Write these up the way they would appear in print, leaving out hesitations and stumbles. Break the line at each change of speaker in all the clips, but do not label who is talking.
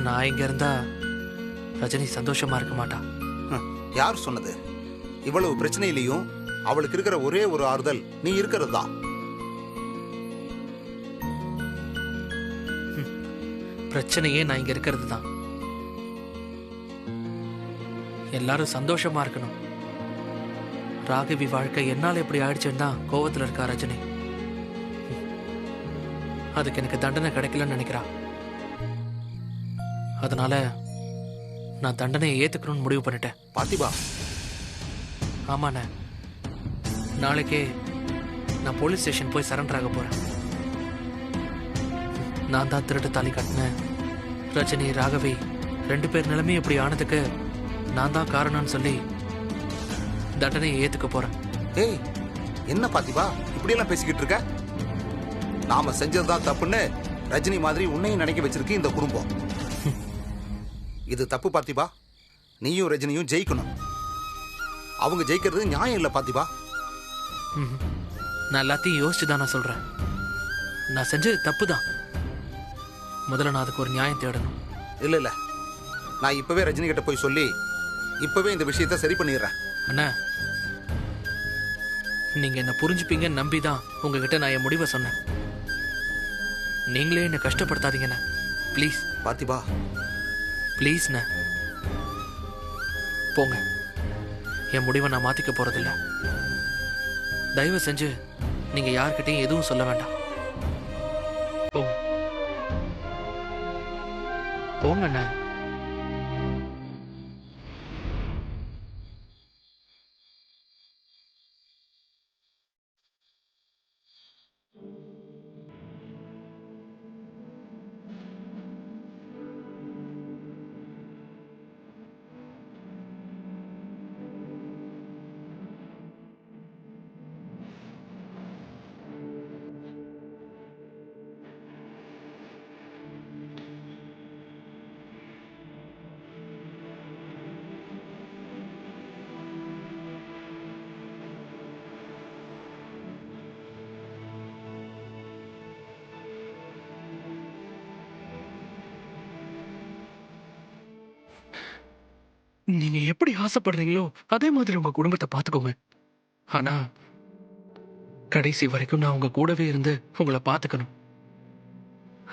நான் இங்க இருந்தா ரஜினி சந்தோஷமா இருக்க மாட்டா.
யார் சொன்னது? இவ்வளவு பிரச்சனையிலையும் அவளுக்கு இருக்கிற ஒரே ஒரு ஆறுதல் நீ இருக்கிறது தான்.
பிரச்சனையே நான் இங்க இருக்கிறது தான். எல்லாரும் சந்தோஷமா இருக்கணும். ராகவி வாழ்க்கை என்னால எப்படி ஆயிடுச்சுன்னு தான் கோவத்துல இருக்கா ரஜினி. அதுக்கு எனக்கு தண்டனை கிடைக்கலன்னு நினைக்கிறா. அதனால நான் தண்டனையை ஏத்துக்கணும்னு முடிவு பண்ணிட்டேன்.
பாத்திபா,
ஆமாண்ணே, நாளைக்கே நான் போலீஸ் ஸ்டேஷன் போய் சரண்டர் ஆக போறேன். நான் தான் திருட்டு தாலி கட்டினேன். ரஜினி ராகவி 2 பேர் நிலைமை இப்படி ஆனதுக்கு நான் தான் காரணம்னு சொல்லி தண்டனையை ஏத்துக்க போறேன்.
ஏய், என்ன பாத்திபா இப்படி எல்லாம் பேசிக்கிட்டு இருக்க? நாம செஞ்சதுதான் தப்புன்னு ரஜினி மாதிரி உன்னையும் நினைக்க வச்சிருக்கு இந்த குடும்பம். இது தப்பு பாத்திபா. நீயும் ரஜினியும் ஜெயிக்கணும். அவங்க ஜெயிக்கிறது நியாயம் இல்ல பாத்திபா.
நான் எல்லாத்தையும் யோசிச்சுதான் நான் சொல்றேன். நான் செஞ்சது தப்பு தான். முதல்ல நான் அதுக்கு ஒரு நியாயம் தேடணும்.
இல்ல இல்ல, நான் இப்பவே ரஜினி கிட்ட போய் சொல்லி இப்பவே இந்த விஷயத்தை சரி பண்ணிடுறேன்.
அண்ணா, நீங்க என்ன புரிஞ்சுப்பீங்கன்னு நம்பிதான் உங்ககிட்ட நான் என் முடிவை சொன்னேன். நீங்களே என்ன கஷ்டப்படுத்தாதீங்கண்ணா, ப்ளீஸ்.
பாத்திபா,
ப்ளீஸ்ண்ணா, போங்க. என் முடிவை நான் மாத்திக்க போறதில்ல. தயவு செஞ்சு நீங்க யார்கிட்டையும் எதுவும் சொல்ல வேண்டாம். போங்க போங்கண்ணா. நீங்க எப்படி ஆசைப்படுறீங்களோ அதே மாதிரி உங்க குடும்பத்தை பாத்துக்கோங்க. ஆனா கடைசி வரைக்கும் நான் உங்க கூடவே இருந்து உங்களை பாத்துக்கணும்.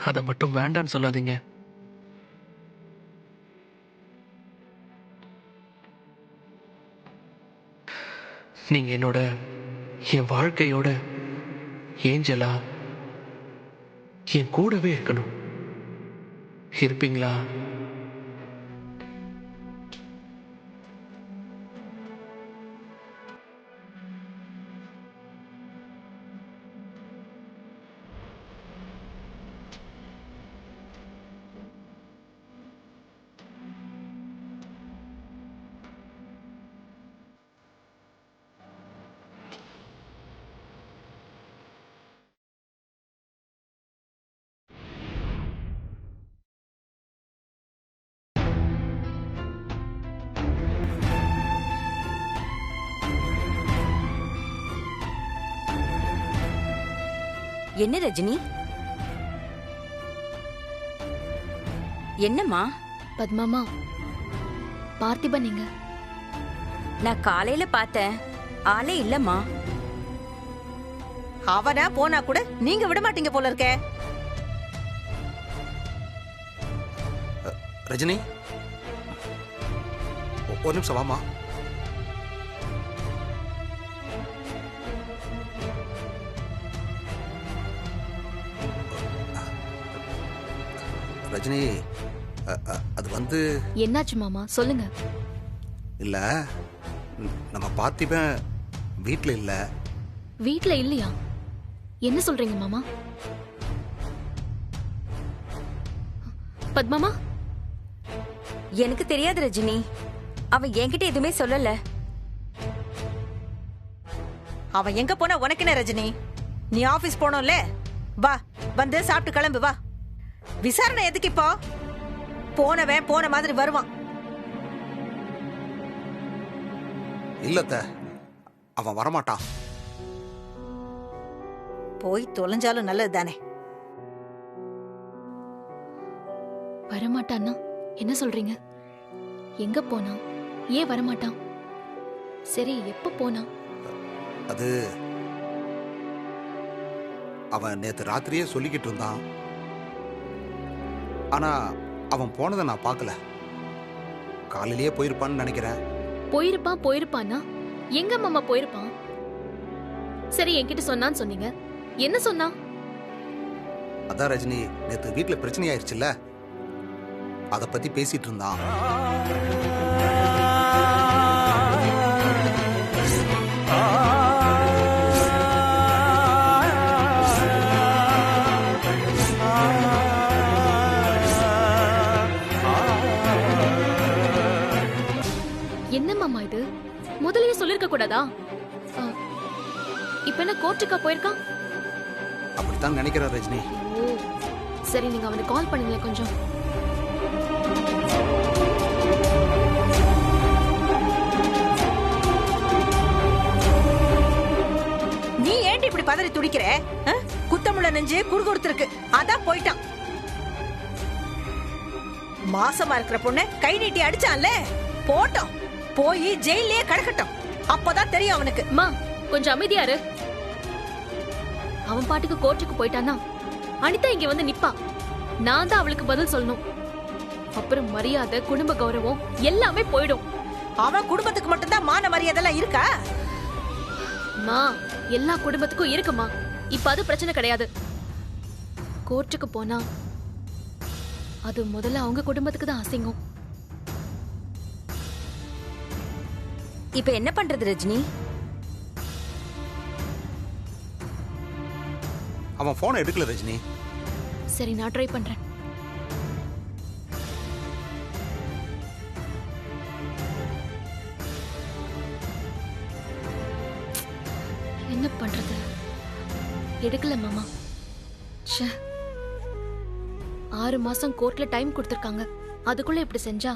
அதை மட்டும் வேண்டான்னு சொல்லாதீங்க. நீங்க என்னோட என் வாழ்க்கையோட ஏஞ்சலா என் கூடவே இருக்கணும். இருப்பீங்களா?
என்ன ரஜினி? என்னம்மா?
பத்மாமா, பார்த்திபன் நீங்க?
நான் காலையில பார்த்தேன், ஆளே இல்லம்மா.
அவனா போனா கூட நீங்க விட மாட்டீங்க போல இருக்க.
ரஜினி, ஒரு நிமிஷம் வாமா. ரஜினி, அது வந்து
என்னாச்சு மாமா, சொல்லுங்க.
இல்ல, நம்ம பார்த்திபன் வீட்ல இல்ல.
வீட்ல இல்லையா? என்ன சொல்றீங்க மாமா? பத்மாமா,
எனக்கு தெரியாது ரஜினி. அவன் என்கிட்ட எதுவுமே சொல்லல.
அவன் எங்க போனா உனக்கு என்ன ரஜினி? நீ ஆபீஸ் போனோம்ல, வா வந்து சாப்பிட்டு கிளம்பு வா. விசாரணை எதுக்கு இப்போ? போனவன் போன மாதிரி வருவான்.
இல்லத்த, அவன் வரமாட்டான்.
போய் தொலைஞ்சாலும் நல்லது தானே.
வரமாட்டான்னா என்ன சொல்றீங்க? எங்க போனா? ஏன் வரமாட்டான்? சரி, எப்ப போனா?
அது அவன் நேத்து ராத்திரியே சொல்லிக்கிட்டு இருந்தான். ஆனா அவன் போனதை நான் பார்க்கல. காலையிலேயே போயிருப்பான்னு நினைக்கிறேன்.
போயிருப்பான்னா எங்க மாமா போயிருப்பான்? சரி, என்கிட்ட சொன்னான்னு சொன்னீங்க. என்ன சொன்னா?
அதான் ரஜினி, நேத்து வீட்டுல பிரச்சனை ஆயிருச்சுல்ல, அத பத்தி பேசிட்டு இருந்தான்.
என்ன மாமா இது? முதல்லயே சொல்லிருக்க கூடாதா? ஆ, இப்ப என்ன கோர்ட்டுக்கா போயிருக்கான்?
அப்படித்தான் நினைக்கிறேன் ரஜினி.
ஓ, சரி, நீங்க அவனுக்கு கால் பண்ணுங்களேன் கொஞ்சம்.
நீ ஏன்டி இப்படி பதறி துடிக்கிற? குத்தமுள்ள நெஞ்சு குடு கொடுத்துருக்கு, அதான் போயிட்டான். மாசமா இருக்கிற பொண்ணு கை நீட்டி அடிச்சான்ல, போட்டோம். போய் ஜெயிலே கிடக்கட்டும், அப்பதான் தெரியும் அவனுக்கு.
அம்மா, கொஞ்சம் அமைதியா இரு. அவன் பாட்டுக்கு கோர்ட்டுக்கு போயிட்டானா அனிதா இங்க வந்து நிப்பா. நான் தான் அவளுக்கு பதில் சொல்லணும். அப்புறம் மரியாதை, குடும்ப கௌரவம் எல்லாமே போயிடும்.
அவன் குடும்பத்துக்கு மட்டும்தான் மான மரியாதை இருக்கா?
மா, எல்லா குடும்பத்துக்கும் இருக்குமா. இப்ப அது பிரச்சனை கிடையாது. கோர்ட்டுக்கு போனா அது முதல்ல அவங்க குடும்பத்துக்கு தான் அசிங்கம்.
இப்ப என்ன பண்றது ரஜினி?
அவன் போனை எடுக்கல ரஜினி.
சரி, நான் ட்ரை பண்றேன். என்ன பண்றது? எடுக்கல மாமா. ச்சே, 6 மாசம் கோர்ட்ல டைம் கொடுத்திருக்காங்க. அதுக்குள்ள இப்படி செஞ்சா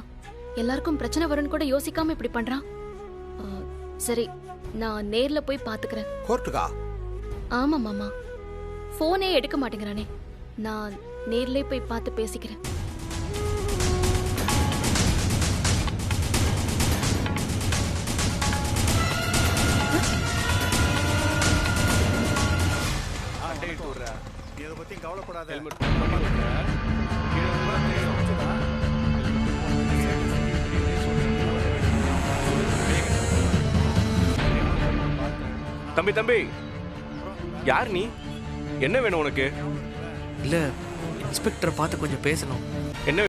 எல்லாருக்கும் பிரச்சனை வரும்னு கூட யோசிக்காம இப்படி பண்றான். சரி, நான் நேர்ல போய் பாத்துக்கிறேன்.
கோர்ட்டுக்கா?
ஆமா மாமா, போனே எடுக்க மாட்டேங்கிறானே. நான் நேர்ல போய் பார்த்து பேசிக்கிறேன்.
தம்பி தம்பி, யார் நீ? என்ன வேணும் உனக்கு?
இல்ல, இன்ஸ்பெக்டரை பார்த்து கொஞ்சம் பேசணும்.